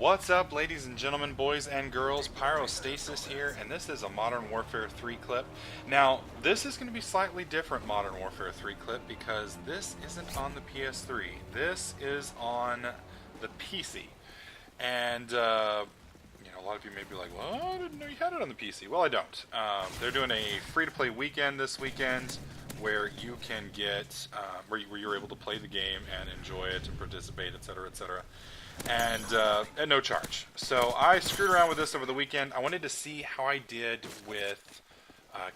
What's up, ladies and gentlemen, boys and girls? Pyrostasis here, and this is a Modern Warfare 3 clip. Now, this is going to be slightly different Modern Warfare 3 clip because this isn't on the PS3. This is on the PC. And, a lot of you may be like, well, I didn't know you had it on the PC. Well, I don't. They're doing a free-to-play weekend this weekend where you can get, where you're able to play the game and enjoy it and participate, etc., etc., and at no charge. So I screwed around with this over the weekend. I wanted to see how I did with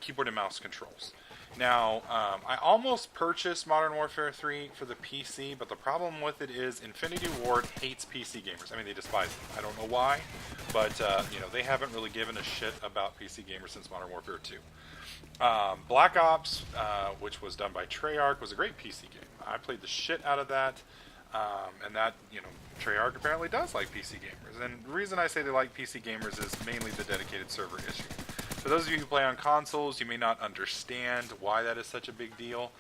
keyboard and mouse controls. Now, I almost purchased Modern Warfare 3 for the PC, but the problem with it is Infinity Ward hates PC gamers. I mean, they despise them. I don't know why, but they haven't really given a shit about PC gamers since Modern Warfare 2. Black Ops, which was done by Treyarch, was a great PC game. I played the shit out of that. And that, Treyarch apparently does like PC gamers. And the reason I say they like PC gamers is mainly the dedicated server issue. For those of you who play on consoles, you may not understand why that is such a big deal.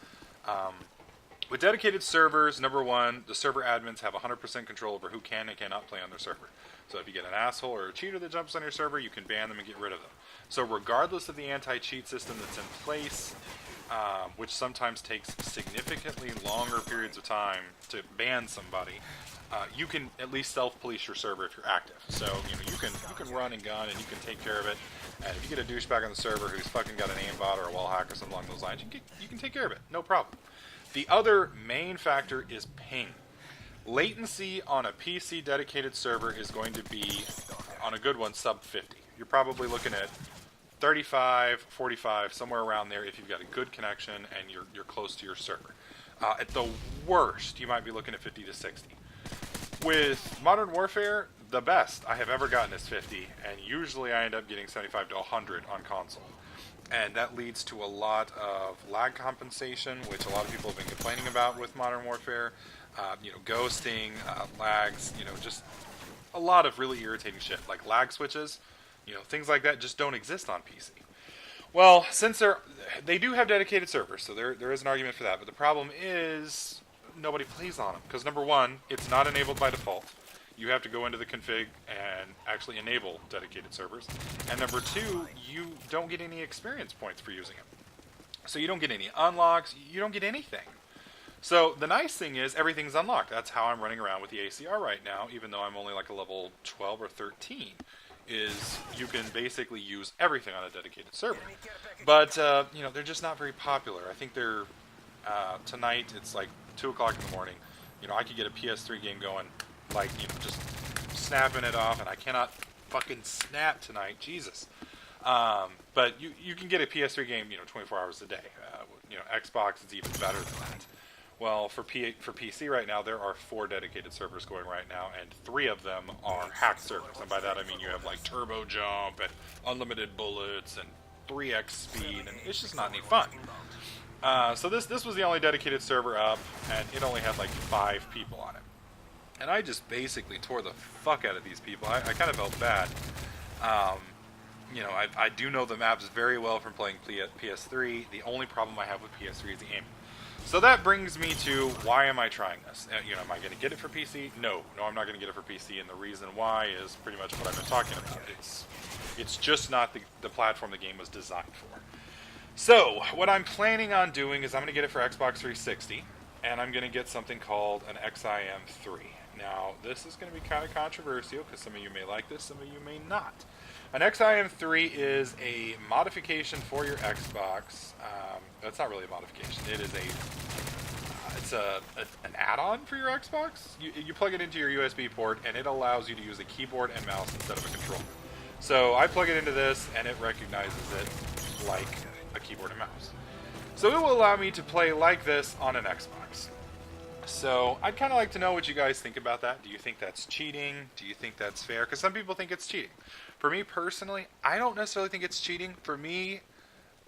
With dedicated servers, number one, the server admins have 100% control over who can and cannot play on their server. So if you get an asshole or a cheater that jumps on your server, you can ban them and get rid of them. So regardless of the anti-cheat system that's in place, which sometimes takes significantly longer periods of time to ban somebody, you can at least self-police your server if you're active. So you can run and gun and you can take care of it. And if you get a douchebag on the server who's fucking got an aimbot or a wall hack or something along those lines, you can take care of it, no problem. The other main factor is ping. Latency on a PC dedicated server is going to be, on a good one, sub 50. You're probably looking at 35, 45, somewhere around there if you've got a good connection and you're close to your server. At the worst, you might be looking at 50 to 60. With Modern Warfare, the best I have ever gotten is 50, and usually I end up getting 75 to 100 on console. And that leads to a lot of lag compensation, which a lot of people have been complaining about with Modern Warfare. Ghosting, lags, just a lot of really irritating shit, like lag switches. Things like that just don't exist on PC. Well, since they do have dedicated servers, so there is an argument for that. But the problem is nobody plays on them because number one, it's not enabled by default. You have to go into the config and actually enable dedicated servers. And number two, you don't get any experience points for using them. So you don't get any unlocks. You don't get anything. So the nice thing is everything's unlocked. That's how I'm running around with the ACR right now, even though I'm only like a level 12 or 13. Is you can basically use everything on a dedicated server. But, they're just not very popular. I think they're, tonight, it's like 2 o'clock in the morning. I could get a PS3 game going, like, just snapping it off, and I cannot fucking snap tonight, Jesus. But you can get a PS3 game, 24 hours a day. Xbox is even better than that. Well, for PC right now, there are 4 dedicated servers going right now, and 3 of them are hacked servers. And by that I mean you have like turbo jump and unlimited bullets and 3x speed, and it's just not any fun. So this was the only dedicated server up, and it only had like 5 people on it. And I just basically tore the fuck out of these people. I kind of felt bad. I do know the maps very well from playing PS3. The only problem I have with PS3 is the aiming. So that brings me to, why am I trying this? Am I going to get it for PC? No, I'm not going to get it for PC, and the reason why is pretty much what I've been talking about. It's just not the platform the game was designed for. So, what I'm planning on doing is I'm going to get it for Xbox 360, and I'm going to get something called an XIM3. Now, this is going to be kind of controversial, because some of you may like this, some of you may not. An XIM3 is a modification for your Xbox. It's not really a modification. It is an add-on for your Xbox. You plug it into your USB port, and it allows you to use a keyboard and mouse instead of a controller. So I plug it into this, and it recognizes it like a keyboard and mouse. So it will allow me to play like this on an Xbox. So I'd kind of like to know what you guys think about that. Do you think that's cheating? Do you think that's fair? Because some people think it's cheating. For me personally, I don't necessarily think it's cheating. For me,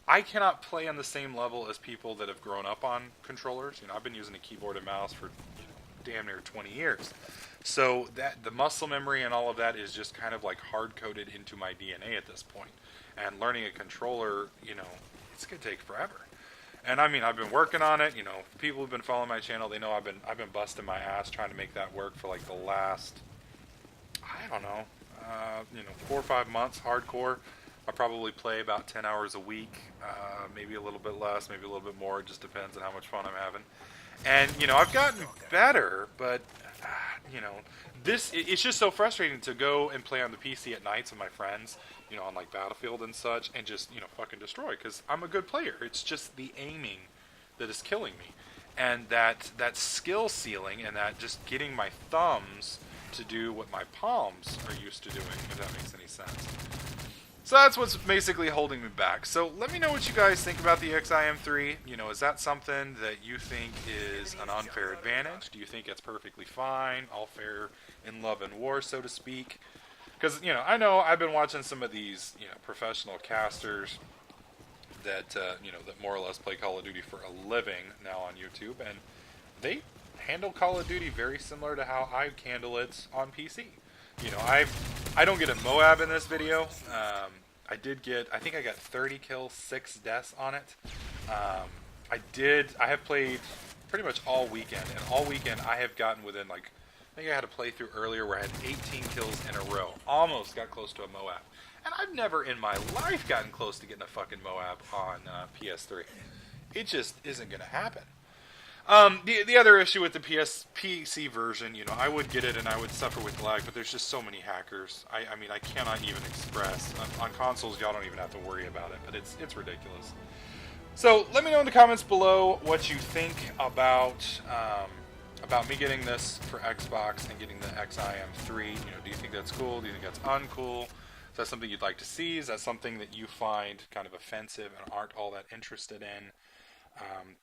I cannot play on the same level as people that have grown up on controllers. I've been using a keyboard and mouse for damn near 20 years. So that the muscle memory and all of that is just kind of like hard-coded into my DNA at this point. And learning a controller, it's going to take forever. And I mean, I've been working on it. People who've been following my channel, they know I've been busting my ass trying to make that work for like the last, I I don't know, 4 or 5 months hardcore. I probably play about 10 hours a week, maybe a little bit less, maybe a little bit more. It just depends on how much fun I'm having. And I've gotten better, but it's just so frustrating to go and play on the PC at nights with my friends, on like Battlefield and such, and just fucking destroy because I'm a good player. It's just the aiming that is killing me, and that skill ceiling, and that just getting my thumbs to do what my palms are used to doing, if that makes any sense. So that's what's basically holding me back. So let me know what you guys think about the XIM3. Is that something that you think is an unfair advantage? Do you think it's perfectly fine, all fair in love and war, so to speak? Because, I know I've been watching some of these, professional casters that, that more or less play Call of Duty for a living now on YouTube, and they handle Call of Duty very similar to how I handle it on PC. I don't get a Moab in this video. I think I got 30 kills, 6 deaths on it. I have played pretty much all weekend, and all weekend I have gotten within, like, I think I had a playthrough earlier where I had 18 kills in a row. Almost got close to a Moab. And I've never in my life gotten close to getting a fucking Moab on PS3. It just isn't going to happen. The other issue with the PC version, I would get it and I would suffer with lag, but there's just so many hackers. I mean, I cannot even express. On consoles, y'all don't even have to worry about it, but it's ridiculous. So let me know in the comments below what you think about me getting this for Xbox and getting the XIM3. Do you think that's cool? Do you think that's uncool? Is that something you'd like to see? Is that something that you find kind of offensive and aren't all that interested in?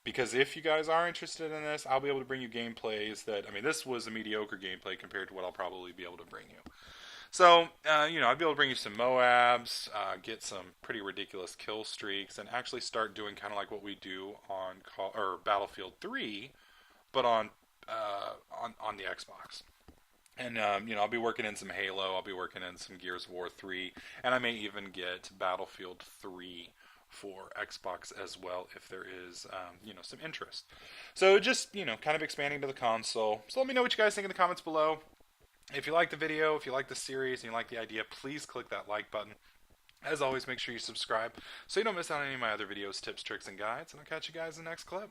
Because if you guys are interested in this, I'll be able to bring you gameplays that, this was a mediocre gameplay compared to what I'll probably be able to bring you. So, I'd be able to bring you some Moabs, get some pretty ridiculous kill streaks, and actually start doing kind of like what we do on Battlefield 3, but on the Xbox. And, I'll be working in some Halo, I'll be working in some Gears of War 3, and I may even get Battlefield 3 for Xbox as well if there is, some interest. So just, kind of expanding to the console. So let me know what you guys think in the comments below. If you like the video, if you like the series, and you like the idea, please click that like button. As always, make sure you subscribe so you don't miss out on any of my other videos, tips, tricks, and guides. And I'll catch you guys in the next clip.